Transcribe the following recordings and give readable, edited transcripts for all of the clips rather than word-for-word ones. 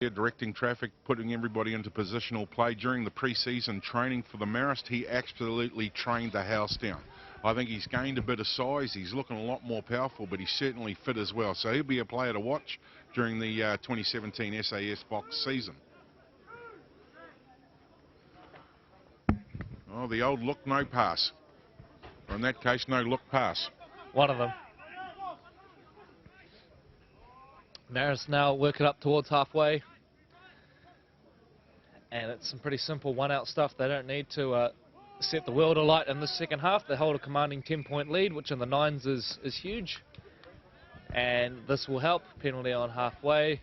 directing traffic, putting everybody into positional play. During the pre-season training for the Marist, he absolutely trained the house down. I think he's gained a bit of size. He's looking a lot more powerful, but he's certainly fit as well. So he'll be a player to watch during the 2017 SAS Box season. Oh, the old look, no pass. Or in that case, no look pass. One of them. Marist now working up towards halfway. And it's some pretty simple one-out stuff. They don't need to set the world alight in the second half. They hold a commanding 10-point lead, which in the nines is huge. And this will help. Penalty on halfway.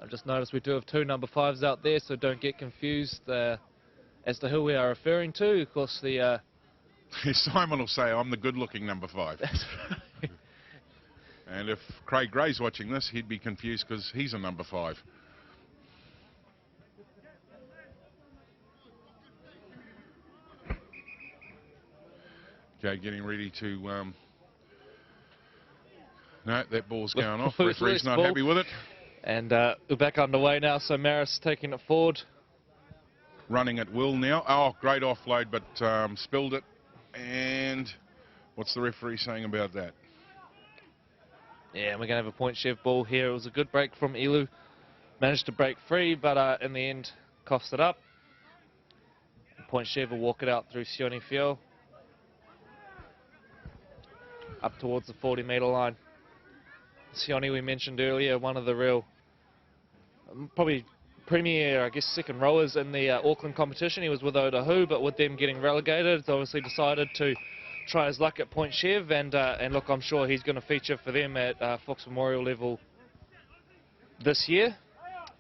I've just noticed we do have two number 5s out there, so don't get confused as to who we are referring to. Of course, the... Simon will say, I'm the good-looking number 5. That's right. And if Craig Gray's watching this, he'd be confused because he's a number 5. Okay, getting ready to... No, that ball's going off. Referee's not happy with it. And we're back underway now, so Marist taking it forward. Running at will now. Oh, great offload, but spilled it. And what's the referee saying about that? Yeah, we're going to have a point Chev ball here. It was a good break from Elu. Managed to break free, but in the end, coughed it up. Point Chev will walk it out through Sione Fio. Up towards the 40-metre line. Sione, we mentioned earlier, one of the real, probably premier, I guess, second rowers in the Auckland competition. He was with Otahu, but with them getting relegated, obviously decided to try his luck at Point Chev, and look, I'm sure he's going to feature for them at Fox Memorial level this year,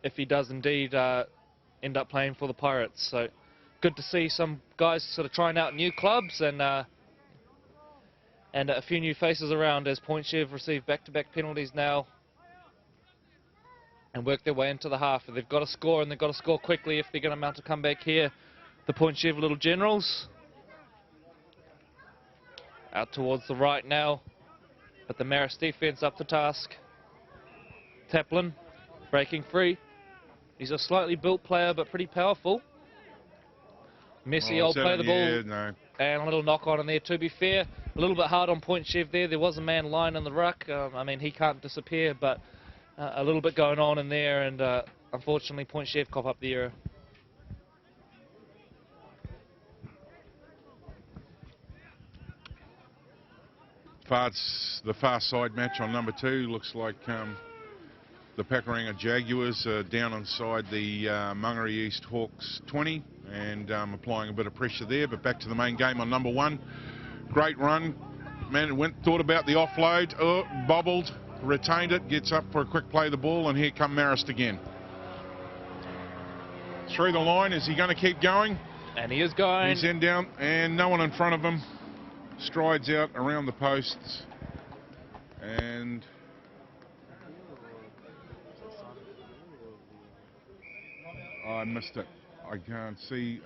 if he does indeed end up playing for the Pirates. So good to see some guys sort of trying out new clubs, and a few new faces around as Point Chev receive back-to-back penalties now and work their way into the half. They've got to score, and they've got to score quickly if they're going to mount a comeback here. The Point Chev Little Generals. Out towards the right now, but the Marist defence up to task. Taplin breaking free. He's a slightly built player, but pretty powerful. Messi will play the ball, yeah, no. And a little knock on in there. To be fair, a little bit hard on Point Chev there. There was a man lying in the ruck. I mean, he can't disappear, but a little bit going on in there, and unfortunately Point Chev cop up the error. The far side match on number 2 looks like the Pakuranga Jaguars are down inside the Mangere East Hawks 20 and applying a bit of pressure there. But back to the main game on number 1. Great run. Man, thought about the offload, bobbled, retained it, gets up for a quick play of the ball, and here come Marist again. Through the line, is he going to keep going? And he is going. He's in down, and no one in front of him. Strides out around the posts, and I missed it. I can't see.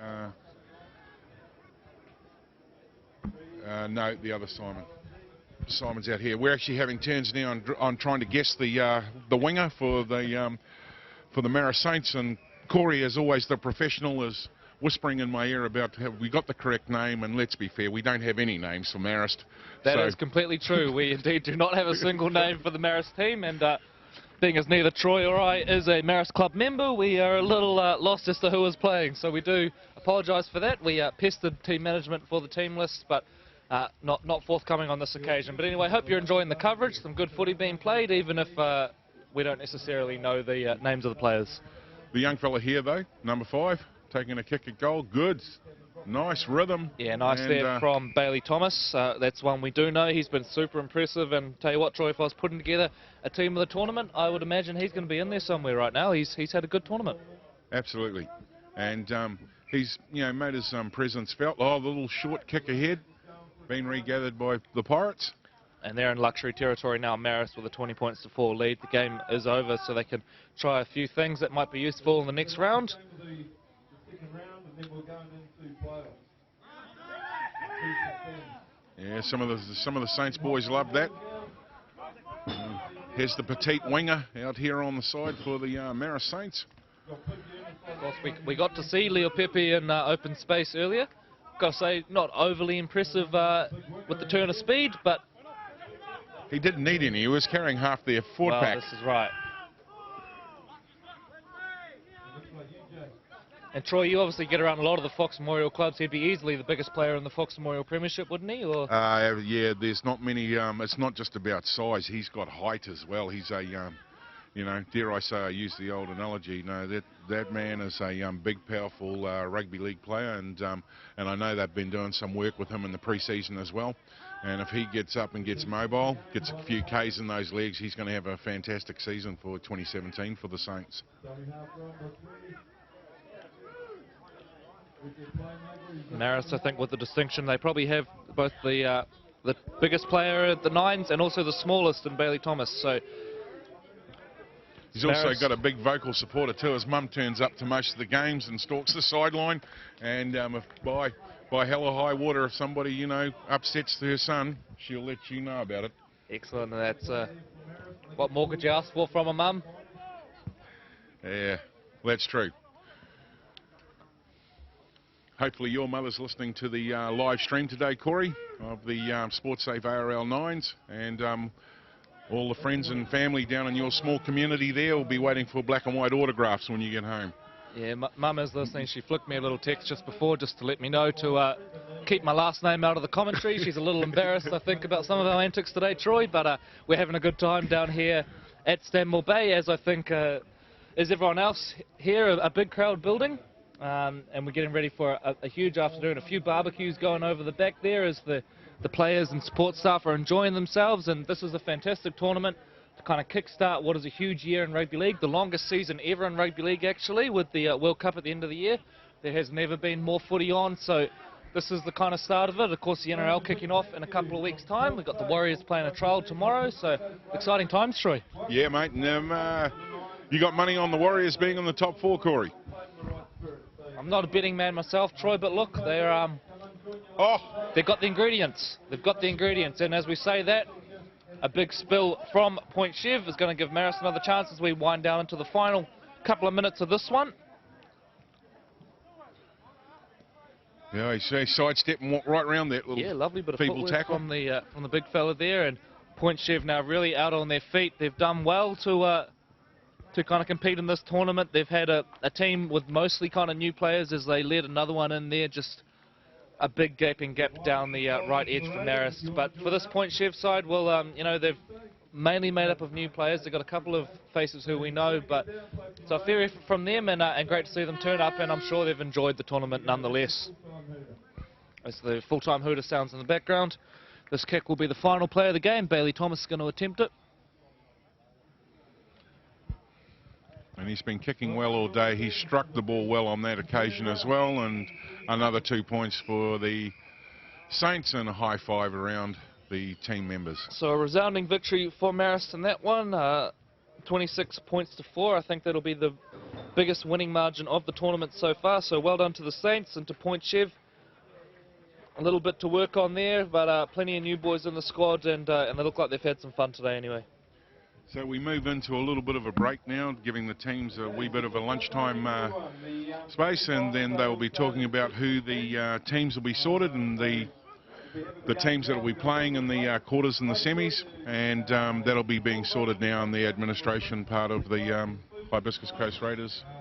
No, the other Simon. Simon's out here. We're actually having turns now on trying to guess the winger for the Marist Saints, and Corey, as always, the professional, is whispering in my ear about have we got the correct name, and let's be fair, we don't have any names for Marist. That is completely true. We indeed do not have a single name for the Marist team, and being as neither Troy or I is a Marist club member, we are a little lost as to who is playing, so we do apologise for that. We pestered team management for the team list, but not forthcoming on this occasion. But anyway, hope you're enjoying the coverage. Some good footy being played, even if we don't necessarily know the names of the players. The young fella here, though, number 5. Taking a kick at goal. Good. Nice rhythm. Yeah, nice there from Bailey Thomas. That's one we do know. He's been super impressive. And tell you what, Troy, if I was putting together a team of the tournament, I would imagine he's going to be in there somewhere right now. He's had a good tournament. Absolutely. And he's made his presence felt. Oh, the little short kick ahead. Been regathered by the Pirates. And they're in luxury territory now, Marist, with a 20 points to 4 lead. The game is over, so they can try a few things that might be useful in the next round. Yeah, some of the Saints boys love that. Here's the petite winger out here on the side for the Marist Saints. Of course, we got to see Leo Pepe in open space earlier. Got to say, not overly impressive with the turn of speed, but... He didn't need any. He was carrying half their forward pack. This is right. And Troy, you obviously get around a lot of the Fox Memorial clubs. He'd be easily the biggest player in the Fox Memorial Premiership, wouldn't he? Or? Yeah, there's not many. It's not just about size. He's got height as well. He's a, you know, dare I say, I use the old analogy. No, that man is a big, powerful rugby league player, and I know they've been doing some work with him in the pre-season as well. And if he gets up and gets mobile, gets a few Ks in those legs, he's going to have a fantastic season for 2017 for the Saints. Marist, I think, with the distinction, they probably have both the biggest player at the Nines and also the smallest in Bailey Thomas. So he's also got a big vocal supporter too. His mum turns up to most of the games and stalks the sideline. And if by hell or high water, if somebody, you know, upsets her son, she'll let you know about it. Excellent. And that's what more could you ask for from a mum? Yeah, that's true. Hopefully your mother's listening to the live stream today, Corey, of the Sports Safe ARL Nines, and all the friends and family down in your small community there will be waiting for black and white autographs when you get home. Yeah, Mum is listening. She flicked me a little text just before just to let me know to keep my last name out of the commentary. She's a little embarrassed, I think, about some of our antics today, Troy, but we're having a good time down here at Stanmore Bay, as I think is everyone else here, a big crowd building. And we're getting ready for a huge afternoon, a few barbecues going over the back there as the players and support staff are enjoying themselves, and this is a fantastic tournament to kind of kickstart what is a huge year in rugby league, the longest season ever in rugby league actually, with the World Cup at the end of the year. There has never been more footy on, so this is the kind of start of it. Of course, the NRL kicking off in a couple of weeks' time. We've got the Warriors playing a trial tomorrow, so exciting times, Troy. Yeah, mate, and you got money on the Warriors being in the top 4, Corey? I'm not a betting man myself, Troy, but look, they're they've got the ingredients. They've got the ingredients, and as we say that, a big spill from Point Chev is going to give Marist another chance as we wind down into the final couple of minutes of this one. Yeah, he sidestepped and walked right around that little lovely bit of footwork tackle from the big fella there, and Point Chev now really out on their feet. They've done well to kind of compete in this tournament. They've had a team with mostly kind of new players as they led another one in there, just a big gaping gap down the right edge for Marist. But for this Point Chev side, well, you know, they've mainly made up of new players. They've got a couple of faces who we know, but it's a fair effort from them, and great to see them turn up, and I'm sure they've enjoyed the tournament nonetheless. As the full-time hooter sounds in the background, this kick will be the final play of the game. Bailey Thomas is going to attempt it. And he's been kicking well all day. He struck the ball well on that occasion as well, and another 2 points for the Saints and a high five around the team members. So a resounding victory for Marist in that one, 26 points to 4. I think that'll be the biggest winning margin of the tournament so far, so well done to the Saints and to Point Chev. A little bit to work on there, but plenty of new boys in the squad, and they look like they've had some fun today anyway. So we move into a little bit of a break now, giving the teams a wee bit of a lunchtime space, and then they'll be talking about who the teams will be sorted and the teams that will be playing in the quarters and the semis, and that'll be being sorted now in the administration part of the Hibiscus Coast Raiders.